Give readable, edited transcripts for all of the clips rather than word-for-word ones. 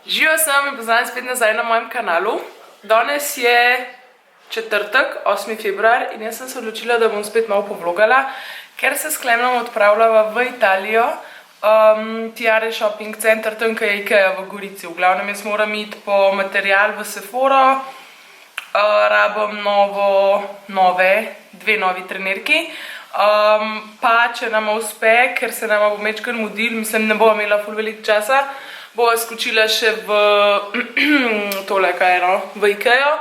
Živijo sem in pozdravljeni spet nazaj na mojem kanalu. Danes je četrtek, 8. februar in jaz sem se odločila, da bom spet malo povlogala, ker se s Klemnom odpravljava v Italijo. Tiare shopping center, tam kaj je Ikea v Gorici. V glavnem jaz moram iti po material v Sephoro. Rabim dve novi trenerki. Pa če nama uspe, ker se nama bo mečkar mudil, mislim, ne bo imela ful veliko časa, bova skočila še v tole, kaj je, v Ikeo,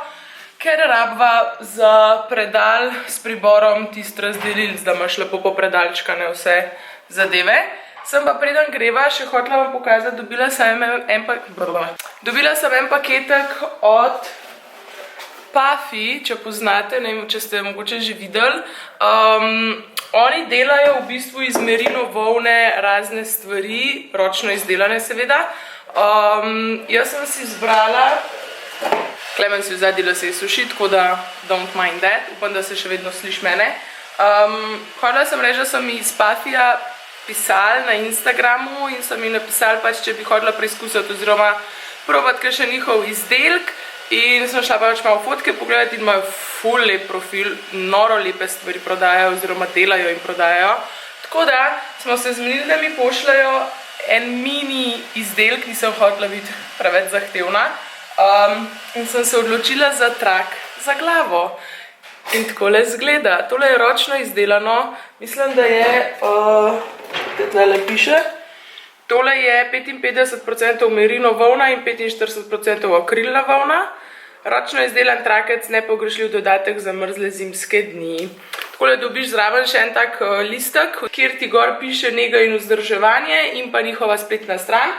ker rabva za predal s priborom tisti razdelilc, da imaš lepo popredalčkane vse zadeve. Sem pa preden greva, še hotela vam pokazati, dobila sem en paketek od Puffy, če poznate, ne vem, če ste mogoče že videli. Oni delajo v bistvu iz merino volne razne stvari, ročno izdelane seveda. Jaz sem si izbrala, Klemen si vzadil, da se je suši, tako da don't mind that, upam, da se še vedno sliši mene. Hotela sem reči, da so mi iz Puffyja pisali na Instagramu in so mi napisali, pač, če bi hotela preizkusiti oziroma probati kakšen njihov izdelek. In sem šla pač malo fotke pogledati in imajo ful lep profil, noro lepe stvari prodajajo oziroma delajo in prodajajo. Tako da smo se zmenili, da mi pošljajo en mini izdelek, nisem hotela biti preveč zahtevna. In sem se odločila za trak za glavo. In takole izgleda. Tole je ročno izdelano, mislim, da je, tukaj piše, tole je 55% merino volna in 45% akrilna volna. Ročno izdelan trakec, nepogrešljiv dodatek za mrzle zimske dni. Takole dobiš zraven še en tak listek, kjer ti gor piše nega in vzdrževanje in pa njihova spletna stran.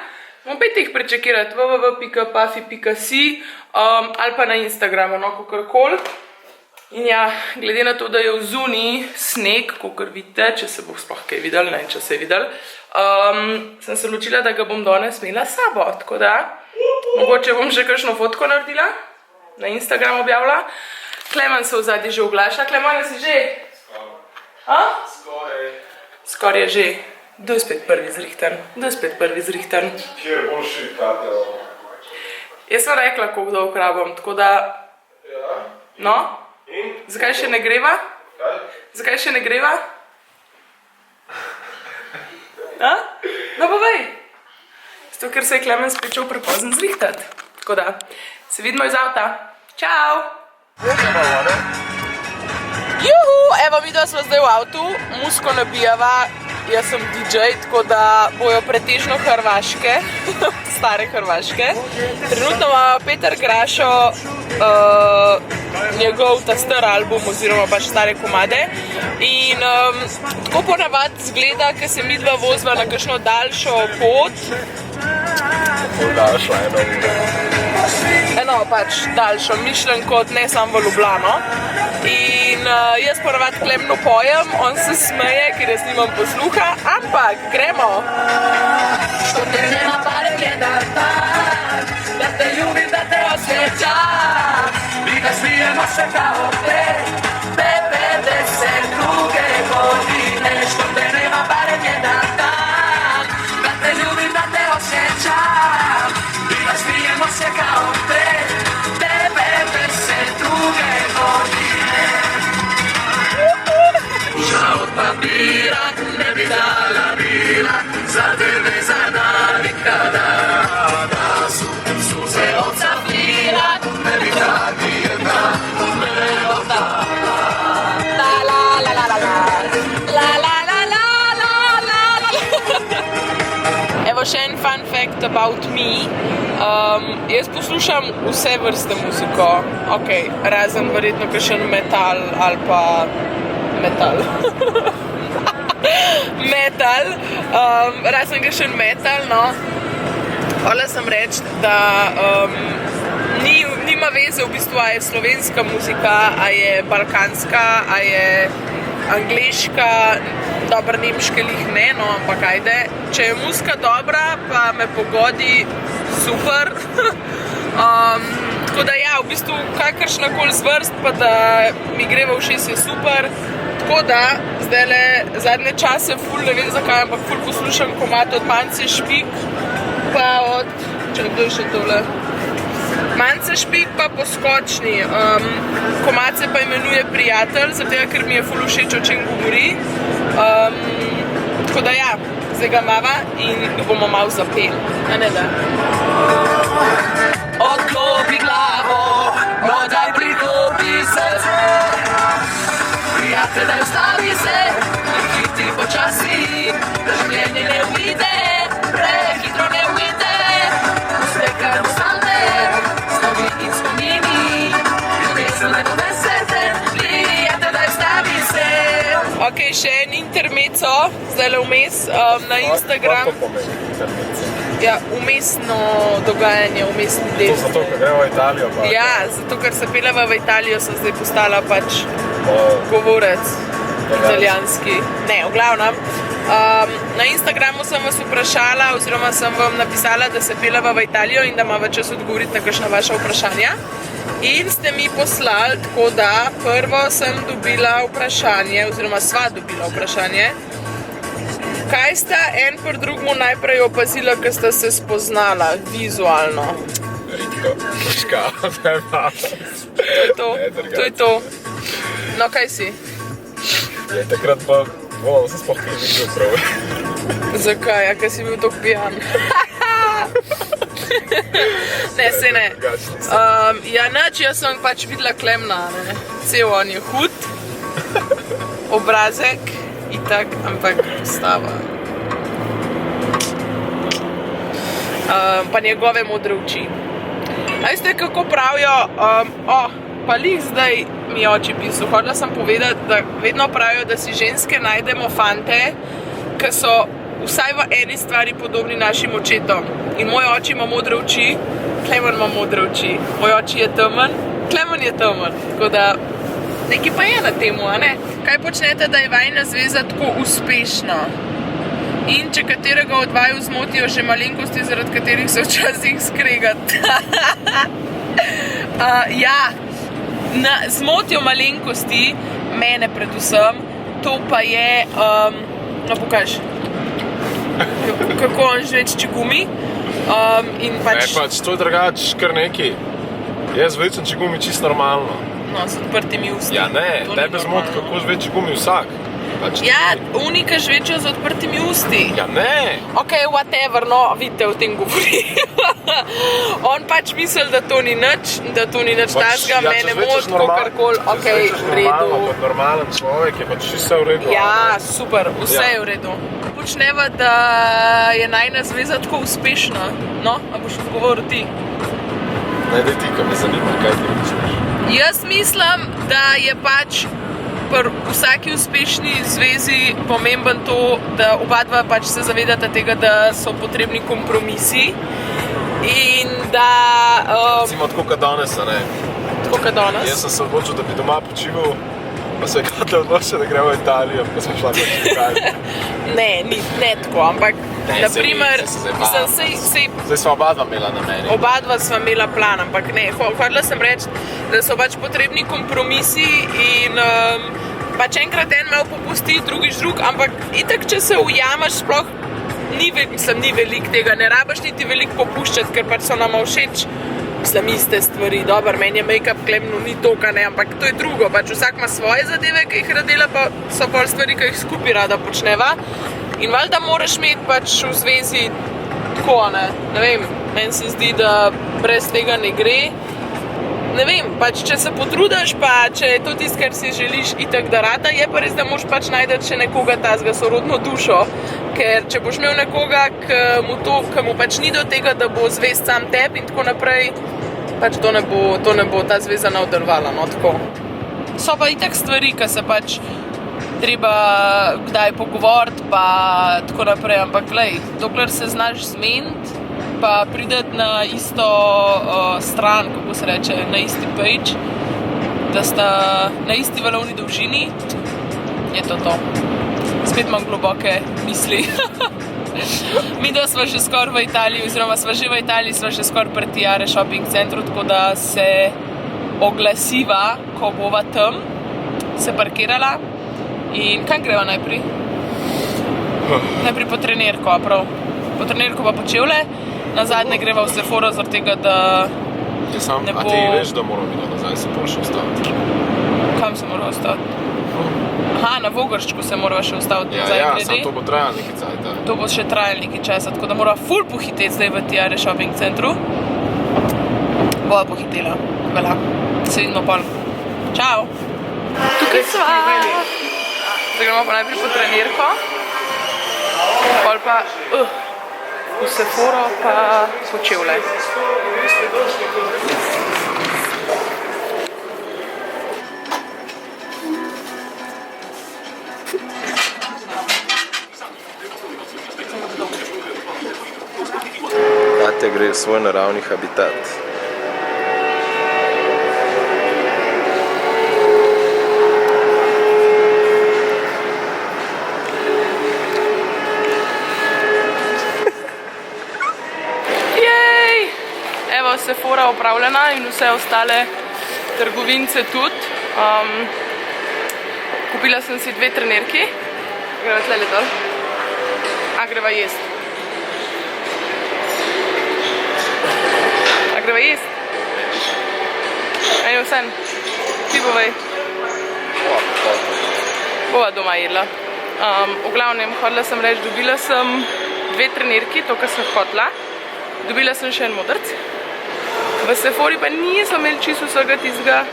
Opet jih prečekirati www.puffy.si ali pa na Instagramu, no, kakorkoli. In ja, glede na to, da je vzuni sneg, kakor vidite, če se bo sploh kaj videl, ne, če se je videl, sem se odločila, da ga bom danes imela s sabo, tako da mogoče bom še kakšno fotko naredila, na Instagram objavila. Klemen se v zadnji že oglaša. Klemen, si že? Skoraj je že. Kdo je spet prvi zrihten? Kjer boš šikatela? Jaz sem rekla, koliko dolg rabam, tako da... No? Zakaj še ne greva? Kaj? Zakaj še ne greva? No, povej. Zato, ker se je Klemen pričel prepozno zrihtati. Tako da, se vidimo iz avta. Čau! Juhu, evo, midva smo zdaj v avtu, musko nabijava, jaz sem DJ, tako da bojo pretežno hrvaške, stare hrvaške. Trenutno ima Peter Grašo njegov ta star album oziroma pač stare komade in tako ponavad zgleda, ker se midva vozva na kakšno daljšo pot. Daljšo Eno, pač daljšo, mišljen kot ne sam v Ljubljano. In jaz ponavad Klemnu pojem, on se smeje, ker jaz nimam posluha, ampak gremo! Što te nema pare gledata, da te ljubim, da te osjećam, i da smijemo se kao te 92. godine. Što te nema pare gledata, da te ljubim, da te osjećam, i da smijemo se kao te 92. godine. Žal od papira ne bi dala bila za tebe za navikada. Da su suze od safira ne bi tak jedna me odala. La la la la la la la la la la la la. Evo še en fun fact about me. Jaz poslušam vse vrste muziko. Ok, razen verjetno kakšen metal ali pa metal. Metal, razen kakšen metal, no. Hvala sem reči, da nima veze v bistvu, a je slovenska muzika, a je balkanska, a je angleška, dobro, nemške lih ne, no, ampak ajde. Če je muzika dobra, pa me pogodi, super. Tako da ja, v bistvu kakršnakoli zvrst, pa da mi gre v ušes je super. Tako da, zdajle zadnje čase ful, ne vem zakaj, ampak ful poslušam komad od Mance Špik, pa od Čakaj, kdo je še tole? Mance Špik pa Poskočni. Komad se pa imenuje Prijatelj, zato ker mi je ful všeč, o čem govori. Tako da ja, zdaj ga mava in bomo malo zapeli. A ne da? Odklopi glavo, daj priklopi srce. Prijatelj, daj ustavi se, hiti počasi, da življenje ne uide, prehitro ne uide. Vse, kar ostane, snovi in spomini, ljubezen ne donesete, prijatelj, daj ustavi se. Ok, še en intermezzo, zdajle vmes na Instagram. Kaj to pomeni, intermezzo? Ja, umestno dogajanje, umestni del. To zato, ker gremo v Italijo pa? Ja, zato ker se peleva v Italijo, sem zdaj postala pač govorec italijanski. Ne, v glavnem. Na Instagramu sem vas vprašala, oziroma sem vam napisala, da se peleva v Italijo in da imava čas odgovoriti na kakšna vaša vprašanja. In ste mi poslali, tako da prvo sem dobila vprašanje, oziroma sva dobila vprašanje. Kaj sta en pri drugmu najprej opazila, ko sta se spoznala vizualno? Ritko, puška, to je pa. To je to. No, kaj si? Je takrat pa, da sem sploh kaj videl prav. Zakaj? A kaj si bil tako pijan? Ne, saj ne. Ja, nič, jaz sem pač videla Klemna, ne. Cel on je hud, obrazek, itak, ampak postava. Pa njegove modre oči. A veste, kako pravijo, pa lih zdaj mi je oči pisal, hodila sem povedati, da vedno pravijo, da si ženske najdemo fante, ki so vsaj v eni stvari podobni našim očetom. In moj oči ima modre oči, Klemen ima modre oči. Moj oči je temen, Klemen je temen. Tako da, nekaj pa je na temu, a ne? Kaj počnete, da je vajina zveza tako uspešna? In če katerega od vaju zmotijo že malenkosti, zaradi katerih se včasih skregate? Ja, zmotijo malenkosti, mene predvsem, to pa je, no pokaž, kako on žveč čigumi. Ne, pač, to je drugače kar nekaj. Jaz večem čigumi čisto normalno. No, z odprtimi usti. Ja ne, tebe zmoti, kako žveč čigumi vsak. Ja, unika žvečejo z odprtimi usti. Ja ne. Ok, whatever, no, vidite, o tem govori. On pač misli, da to ni nič, tazga, mene moti, kakorkoli, ok, v redu. Kot normalen človek je pač vse v redu. Ja, super, vse je v redu. Počneva, da je najna zveza tako uspešna. No, a boš odgovoril ti? Ne, daj ti, ko me zanima, kaj ti misliš. Jaz mislim, da je pač pri vsaki uspešni zvezi pomemben to, da oba dva pač se zavedata tega, da so potrebni kompromisi in da... Recimo tako kot danes, a ne? Tako kot danes? Jaz sem se odločil, da bi doma počival, pa se je Katja odločila, da gremo v Italijo, pa smo šla pač v Italijo. Ne tako, ampak naprimer... Zdaj sva oba dva imela na meni. Oba dva sva imela plan, ampak ne, hodila sem reči, da so pač potrebni kompromisi in pač enkrat en malo popusti, drugič drug, ampak itak, če se ujamaš, sploh ni veliko tega, ne rabaš niti veliko popuščati, ker pač so nama všeč iste stvari. Dobar, meni je make-up Klemnu ni toka, ne, ampak to je drugo, pač vsak ima svoje zadeve, ki jih rada dela, pa so pol stvari, ki jih skupaj rada počneva. In valjda moraš imeti pač v zvezi tako, ne vem, meni se zdi, da brez tega ne gre. Ne vem, pač če se potrudiš, pa če je to tisto, kar si želiš itak da rada, je pa res, da moraš pač najti še nekoga tazga sorodno dušo. Ker če boš imel nekoga, ki mu pač ni do tega, da bo zvest sam tebi in tako naprej, pač to ne bo ta zveza navdaljvala, no tako. So pa itak stvari, ki se pač treba kdaj pogovoriti, pa tako naprej, ampak glej, dokler se znaš zmeniti, pa prideti na isto stran, kako se reče, na isti page, da sta na isti valovni dolžini, je to to. Spet imam globoke misli. Midva sva že skoraj v Italiji, oziroma sva že v Italiji, sva že skoraj pri Tiare shopping centru, tako da se oglasiva, ko bova tam, se parkirala. In kam greva najprej? Najprej po trenerko, prav. Po trenerko pa po čevlje. nazadnje greva v Sephora, zaradi tega, da ne bo... A ti veš, da moram videti nazaj, se pol še ustaviti? Kam se mora ustaviti? Aha, na Vogrščku se mora še ustaviti nazaj grede. Samo to bo trajalo nekaj cajta. To bo še trajalo nekaj časa, tako da mora ful pohiteti zdaj v TR shopping centru. Bova pohitela. Vela. Se vidimo pol. Čau! Tukaj sva! Zdaj gremo pa najprej po trenirko. Pol pa v Sephoro pa po čevlje. Katja gre v svoj naravni habitat. Evo, Sephora opravljena in vse ostale trgovince tudi. Kupila sem si 2 trenirki. Greva tle dol. A greva jest. A greva jest. Ej, vsem. Ti povej. Bova doma jedla. V glavnem, hodila sem reči, dobila sem 2 trenirki, to, kar sem hotela. Dobila sem še en modrc. V Sephori pa niso imeli čisto vsega tistega,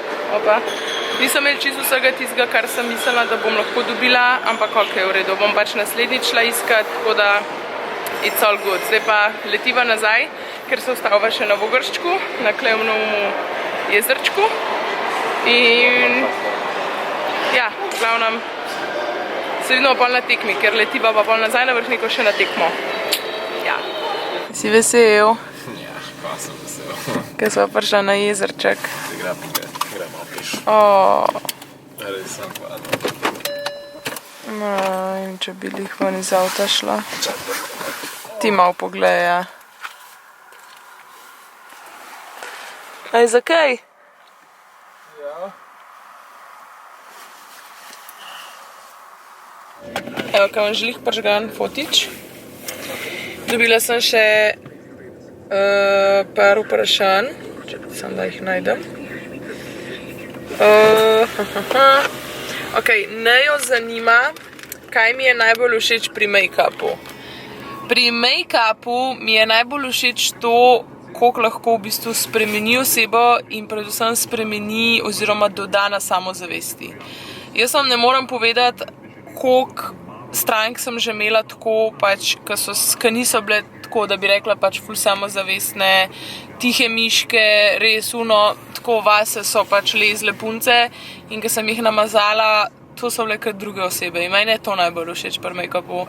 kar sem mislila, da bom lahko dobila, ampak ok, v redu, bom pač naslednjič šla iskat, tako da it's all good. Zdaj pa letiva nazaj, ker se ostava še na Vogrščku, na Klevnovmu jezerčku. In ja, v glavnem se vidimo pol na tekmi, ker letiva pa pol nazaj na Vrhniko še na tekmo. Ja. Si vesel? Ja, pa sem vesel. Kaj sva prišla na jezerček. Gremo peš. Res sem hvala. No, in če bi lih ven iz avta šla. Ti malo pogleja. Aj, zakaj? Ja. Evo, kaj vam želih prižgan fotič. Dobila sem še par vprašanj, sem da jih najdem. Ok, Nejo zanima, kaj mi je najbolj všeč pri make-upu. Pri make-upu mi je najbolj všeč to, koliko lahko v bistvu spremeni osebo in predvsem spremeni oziroma doda na samozavesti. Jaz vam ne morem povedati, koliko strank sem že imela tako, pač, ki niso bile tako, da bi rekla pač ful samozavestne, tihe miške, res tako vase so pač lezle punce in ko sem jih namazala, to so bile kot druge osebe in meni je to najbolj všeč pri make-upu.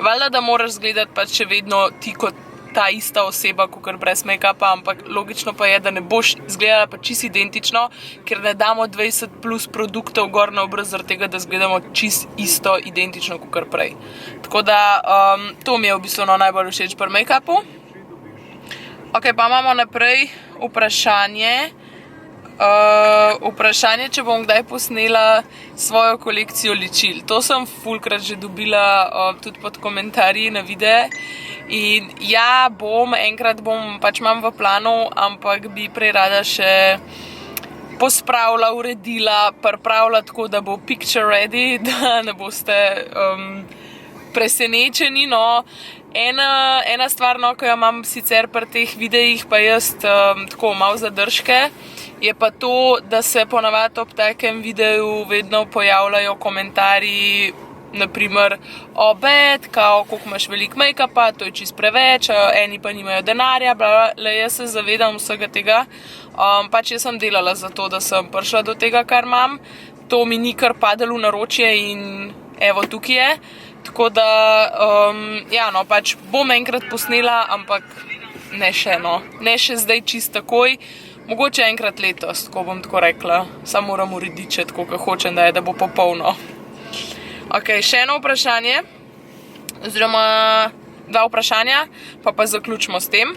Valjda, da moraš zgledati pač še vedno ti kot ta ista oseba, kakor brez make-upa, ampak logično pa je, da ne boš izgledala pa čisto identično, ker ne damo 20 plus produktov gor na obraz, zaradi tega, da izgledamo čisto isto, identično, kakor prej. Tako da, to mi je v bistvu najbolj všeč pri make-upu. Ok, pa imamo naprej vprašanje. Vprašanje, če bom kdaj posnela svojo kolekcijo ličil. To sem fulkrat že dobila tudi pod komentarji na videe. In ja, enkrat bom, pač imam v planu, ampak bi prej rada še pospravila, uredila, pripravila tako, da bo picture ready, da ne boste presenečeni, no. Ena stvar, no, ko jo imam sicer pri teh videih, pa jaz tako malo zadržke, je pa to, da se ponavadi ob takem videu vedno pojavljajo komentarji, naprimer, obed, kao, koliko imaš veliko make-upa, to je čisto preveč, eni pa nimajo denarja, bla, jaz se zavedam vsega tega. Pač jaz sem delala za to, da sem prišla do tega, kar imam. To mi ni kar padalo v naročje in evo, tukaj je. Tako da, ja, no, pač bom enkrat posnela, ampak ne še, no. Ne še zdaj čisto takoj. Mogoče enkrat letos, tako bom tako rekla. Samo moram urediti, če tako, kot hočem, da bo popolno. Ok, še eno vprašanje, oziroma 2 vprašanja, pa zaključimo s tem.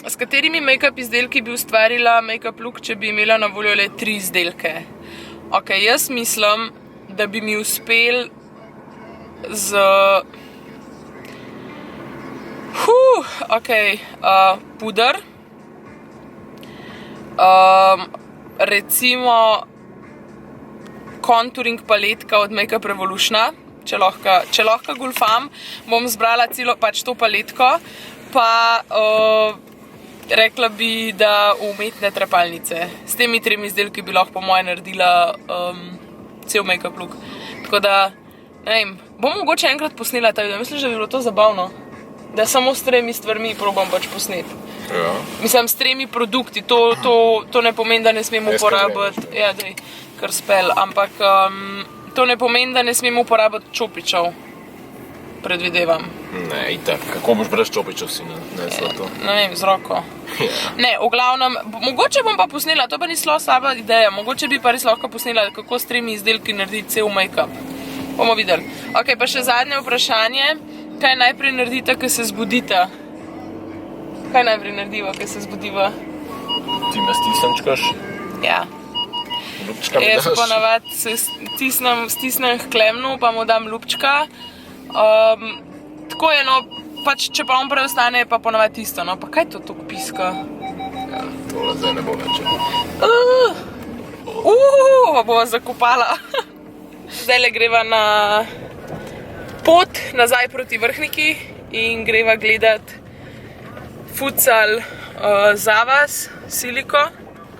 S katerimi make-up izdelki bi ustvarila make-up look, če bi imela na voljo le 3 izdelke? Ok, jaz mislim, da bi mi uspel z... ok, puder. Recimo contouring paletka od Makeup Revolutiona, če lahko golfam, bom zbrala celo pač to paletko, pa rekla bi, da umetne trepalnice. S temi 3 izdelki bi lahko po moje naredila cel make-up look. Tako da, ne vem, bom mogoče enkrat posnela ta video, mislim, da bi bilo to zabavno. Da samo s 3 stvarmi probam pač posneti. Ja. Mislim, s 3 produkti, to ne pomeni, da ne smem uporabiti, ja, daj, kar spel, ampak to ne pomeni, da ne smem uporabiti čopičev, predvidevam. Ne, itak, kako boš brez čopičev si nesla to? Ne vem, z roko. Ne, v glavnem, mogoče bom pa posnela, to pa ni slaba ideja, mogoče bi pa res lahko posnela, kako s 3 izdelki narediti cel make-up. Bomo videli. Ok, pa še zadnje vprašanje, kaj najprej naredite, ko se zbudite? Kaj najprej narediva, ko se zbudiva? Ti me stisnčkaš? Ja. Lupčka mi daš? Jaz ponavad se stisnem k klemnu, pa mu dam lupčka. Tako je, no, pač če pa on preostane, je pa ponavad isto, no, pa kaj to tako piska? Ja, tole zdaj ne bo več. Bova zakopala. Zdajle greva na pot nazaj proti Vrhniki in greva gledat futsal Zavas, Siliko.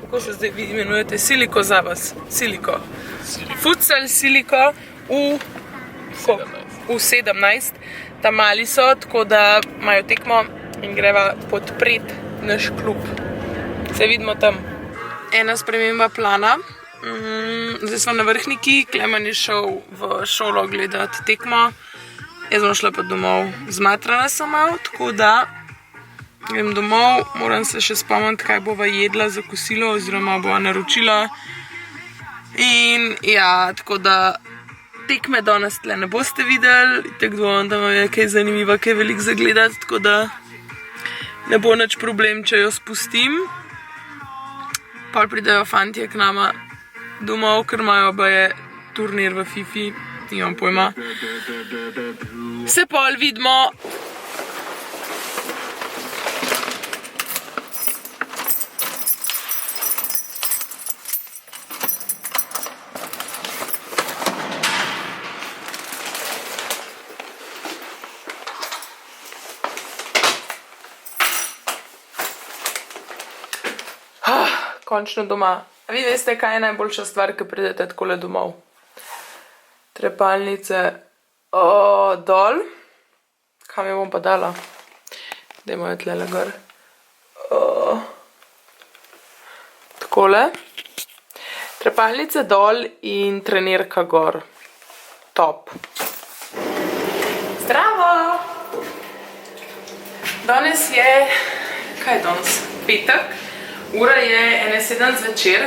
Kako se zdaj vi imenujete? Siliko Zavas. Siliko. Futsal Siliko v 17. Tam mali so, tako da imajo tekmo in greva podpreti naš klub. Se vidimo tam. Ena sprememba plana. Zdaj smo na Vrhniki, Klemen je šel v šolo gledati tekmo. Jaz bom šla pa domov. Zmatrana sem malo, tako da grem domov. Moram se še spomniti, kaj bova jedla za kosilo oziroma bova naročila. In ja, tako da tekme danes tle ne boste videli, tako dvomim, da vam je kaj zanimivo, kaj veliko zagledati, tako da ne bo nič problem, če jo spustim. Pol pridejo fantje k nama domov, ker imajo baje turnir v Fifi, nimam pojma. Se pol vidimo. Končno doma. A vi veste, kaj je najboljša stvar, ko pridete takole domov? Trepalnice dol. Kam jo bom pa dala? Dajmo jo tlele gor. Takole. Trepalnice dol in trenirka gor. Top. Zdravo! Danes je... Kaj je danes? Petek. Ura je 1:07 zvečer.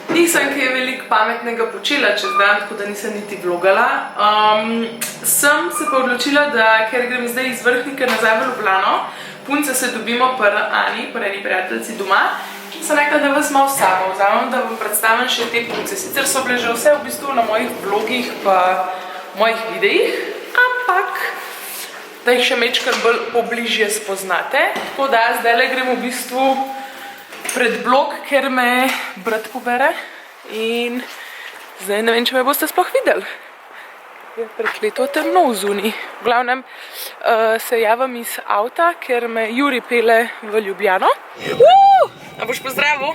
Nisem kaj veliko pametnega počela čez dan, tako da nisem niti vlogala. Sem se pa odločila, da ker grem zdaj iz Vrhnike nazaj v Ljubljano, punce se dobimo pri Ani, pri eni prijateljici doma, sem rekla, da vas malo s sabo vzamem, da vam predstavim še te punce. Sicer so bile že vse v bistvu na mojih vlogih pa mojih videih, ampak da jih še mečkar bolj pobližje spoznate. Tako da zdajle grem v bistvu pred blog, ker me brat pobere in zdaj ne vem, če me boste sploh videli. Je prekleto temno v zuni. V glavnem se javim iz avta, ker me Juri pele v Ljubljano. A boš pozdravil?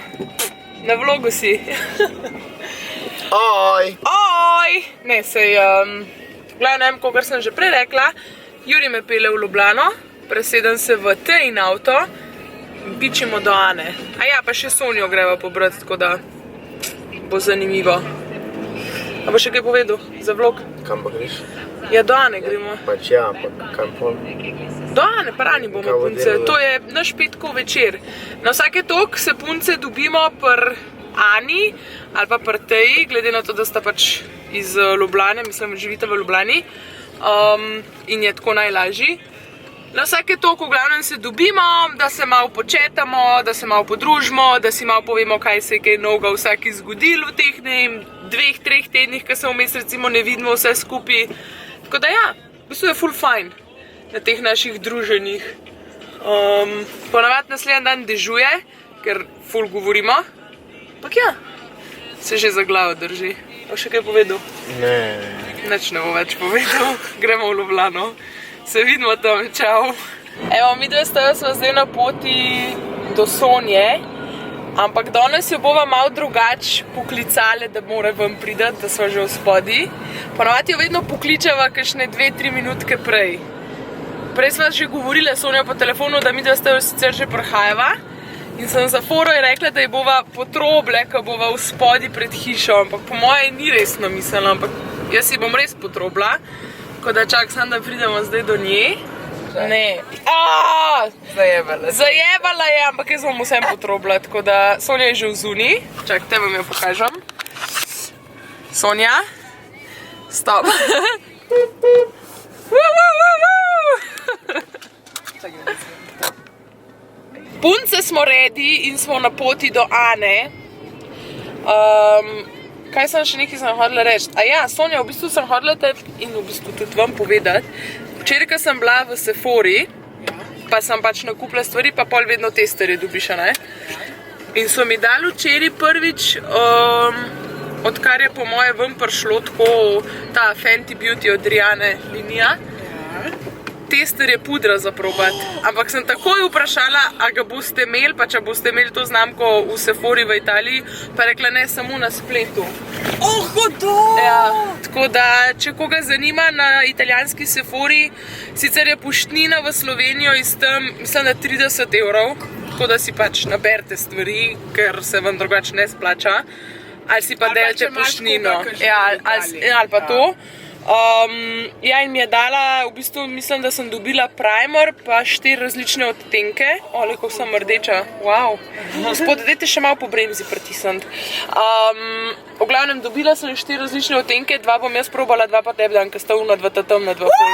Na vlogu si. Oj! Oj! Ne, sej, v glavnem, kakor sem že prej rekla, Juri me pele v Ljubljano, presedem se v Tein avto, pičimo do Ane. A ja, pa še Sonjo greva pobrati, tako da bo zanimivo. A bo še kaj povedal za vlog? Kam pa greš? Ja, do Ane gremo. Pač ja, ampak kam pol? Do Ane, pa Rani bomo punce. To je naš petkov večer. Na vsake tok se punce dobimo pri Ani ali pa pri Teji, glede na to, da sta pač iz Ljubljane, mislim, živite v Ljubljani in je tako najlažji. Na vsake toliko v glavnem se dobimo, da se malo početamo, da se malo podružimo, da si malo povemo, kaj se je kaj novega vsaki zgodil v teh 2-3 tednih, ko se vmes recimo ne vidimo vse skupaj. Tako da ja, v bistvu je ful fajn na teh naših druženjih. Ponavadi naslednji dan dežuje, ker ful govorimo. Ampak ja, se že za glavo drži. Pa še kaj povedal? Ne. Nič ne bo več povedal. Gremo v Ljubljano. Se vidimo tam, čau. Evo, mi dve smo zdaj na poti do Sonje, ampak danes jo bova malo drugače poklicali, da mora ven pridati, da smo že v spodi. Ponavadi jo vedno pokličeva kakšne 2-3 minutke prej. Prej sva že govorila s Sonjo po telefonu, da mi dve sicer že prihajava. In sem za foro rekla, da ji bova potroble, ko bova v spodi pred hišo, ampak po moje ni resno mislila, ampak jaz si bom res potrobla. Tako da čak sam, da pridemo zdaj do nje. Ne. Zajebala je, ampak jaz bom vsem potrobla, tako da Sonja je že v zuni. Čak, te vam jo pokažem. Sonja. Stop. Punce smo ready in smo na poti do Ane. Kaj sem še nekaj hodila reči? Ja, Sonja, v bistvu sem hodila in v bistvu tudi vam povedati. Včeraj, ko sem bila v Sephori, pa sem pač nakupila stvari, pa pol vedno testerje dobiš, ne? In so mi dali včeraj prvič, odkar je po moje ven prišlo tako ta Fenty Beauty od Rihanne linija, testerje pudra za probati. Ampak sem takoj vprašala, a ga boste imeli, pa če boste imeli to znamko v Sephori v Italiji, pa rekla ne, samo na spletu. Hudo! Ja, tako da, če koga zanima na italijanski Sephori, sicer je poštnina v Slovenijo iz tam, mislim, da 30 €, tako da si pač naberite stvari, ker se vam drugače ne splača, ali si pa delite poštnino. Ja, ali pa to. Ja, in mi je dala, v bistvu mislim, da sem dobila primer, pa 4 različne odtenke. Ole, kako sem rdeča, wow. Gospod, dajte še malo po bremzi pritisniti. V glavnem, dobila sem 4 različne odtenke, 2 bom jaz probala, 2 pa tebi dan, ker sta una, 2 ta temna, 2 ful.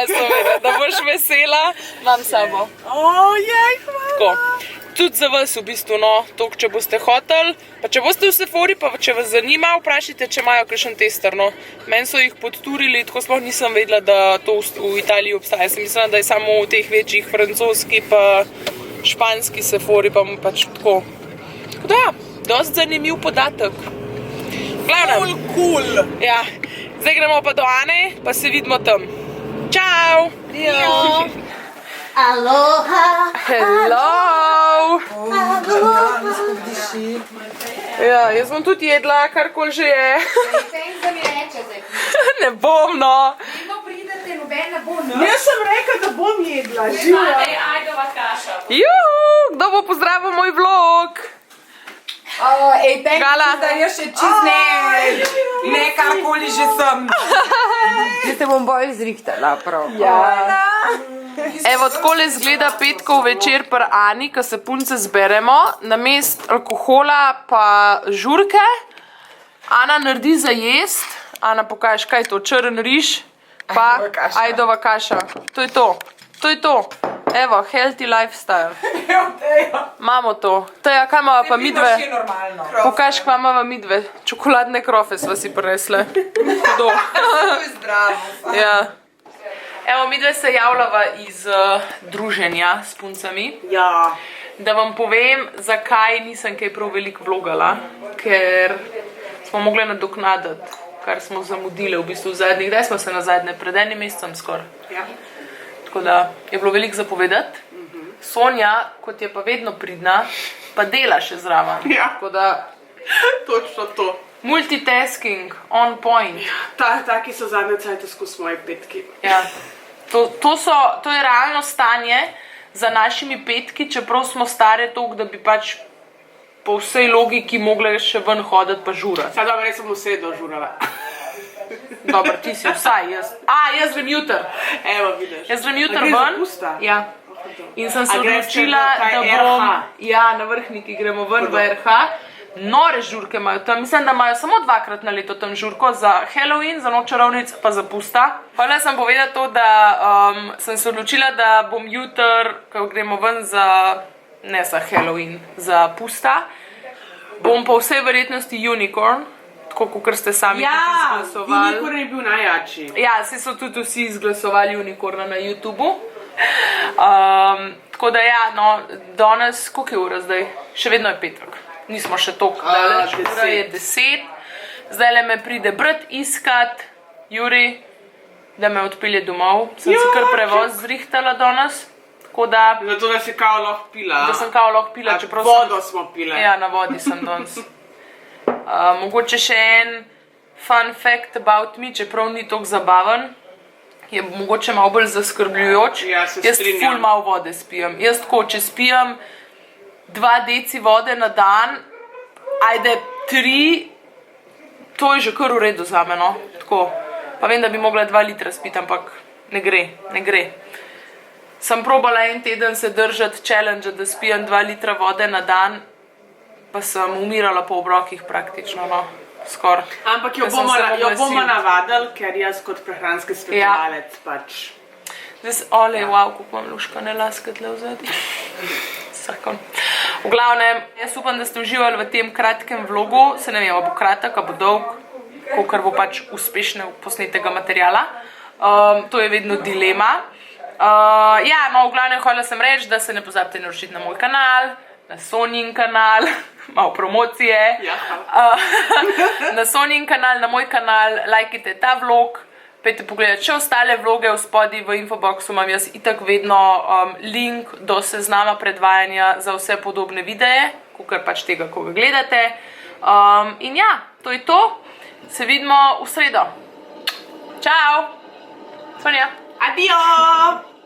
Sem vedela, da boš vesela, imam sabo. Ojej, hvala. Tako. Tudi za vas v bistvu, no, toliko, če boste hoteli, pa če boste v Sephori, pa če vas zanima, vprašajte, če imajo kakšen tester, no. Meni so jih podturili, tako sploh nisem vedela, da to v Italiji obstaja. Sem mislila, da je samo v teh večjih francoski pa španski Sephori, pa pač tako. Tako da ja, dosti zanimiv podatek. Glavnem. Cool. Ja, zdaj gremo pa do Ane, pa se vidimo tam. Čau! Dio. Aloha! Hello! Ja, jaz bom tudi jedla, karkoli že je. Tem, da mi reče zdaj. Ne bom, no. Vedno pridete, noben ne bo, no? Jaz sem rekla, da bom jedla, živela. Ajdova kaša. Juhu, kdo bo pozdravil moj vlog? Ej, tem, Gala. da jaz še čist ne karkoli že sem. Jaz te bom bolj zrihtala, prav. Ja. Evo, takole izgleda petkov večer pri Ani, ko se punce zberemo. Namest alkohola pa žurke. Ana naredi za jest. Ana, pokaž, kaj je to? Črn riž pa Ajdova kaša. ajdova kaša. To je to. To je to. Evo, healthy lifestyle. Imamo to. Teja, kaj imava pa midve? Pokaž, kaj imava midve. Čokoladne krofe sva si prinesle. Hudo. Zdravo. Ja. Evo, midve se javljava iz druženja s puncami. Ja. Da vam povem, zakaj nisem kaj prav veliko vlogala. Ker smo mogli nadoknaditi, kar smo zamudili v bistvu v zadnjih. Kdaj smo se nazadnje? Pred enim mesecem skoraj. Ja. Tako da je bilo veliko za povedati. Sonja, kot je pa vedno pridna, pa dela še zraven. Ja. Tako da Točno to. multitasking, on point. Taki so zadnje cajte skozi moje petki. Ja. To je realno stanje za našimi petki, čeprav smo stare toliko, da bi pač po vsej logiki mogle še ven hoditi pa žurati. Sad dobro, jaz sem vse dožurala. Dobro, ti si vsaj, jaz. Jaz grem jutr. Evo, vidiš. Jaz grem jutr A gre za ven. pusta? Ja. In sem se A greste odločila, v taj da RH? bom... Ja, na Vrhniki gremo ven v RH. Nore žurke imajo tam. Mislim, da imajo samo 2-krat na leto tam žurko za Halloween, za noč čarovnic, pa za pusta. Hvala sem povedati to, da sem se odločila, da bom jutr, ko gremo ven za... Ne za Halloween, za pusta. Bom po vsej verjetnosti unicorn. Tako, kot ste sami tudi izglasovali. Unicorn je bil najjači. Ja, se so tudi vsi izglasovali unicorna na YouTubu. Tako da ja, no, danes, koliko je ura zdaj? Še vedno je petek. Nismo še toliko daleč, ura je 10. Zdaj le me pride brat iskat, Juri, da me odpelje domov. Sem si kar prevoz zrihtala danes. Tako da, Zato, da si kao lahko pila. da sem kao lahko pila, čeprav sem... Vodo smo pile. Ja, na vodi sem danes. Mogoče še en fun fact about me, čeprav ni toliko zabaven, je mogoče malo bolj zaskrbljujoč. Ja, se Jaz strinjam. ful malo vode spijem. Jaz tako, če spijem 2 deci vode na dan, ajde 3, to je že kar v redu zame, no. Tako. Pa vem, da bi mogla 2 litra spiti, ampak ne gre. Sem probala en teden se držati challenge, da spijem 2 litra vode na dan, pa sem umirala po obrokih praktično, no. Skoraj. Ampak jo Ker sem bomo, se jo mogla bomo siliti. navadili, ker jaz kot prehranski svetovalec pač. Zdaj, olej, wow, kako imam luškane laske tle v zadnji. Sakon. V glavnem, jaz upam, da ste uživali v tem kratkem vlogu, se ne vem, a bo kratek, a bo dolg, kolikor bo pač uspešne posnetega materijala. To je vedno dilema. Ja, no, v glavnem, hvala sem reči, da se ne pozabite naročiti na moj kanal, na Sonjin kanal, malo promocije. Ja. Na Sonjin kanal, na moj kanal, lajkite ta vlog. Pejte pogledati še ostale vloge v spodaj v infoboxu, imam jaz itak vedno link do seznama predvajanja za vse podobne videe, kakor pač tega, ko ga gledate. In ja, to je to. Se vidimo v sredo. Čau! Sonja! Adijo!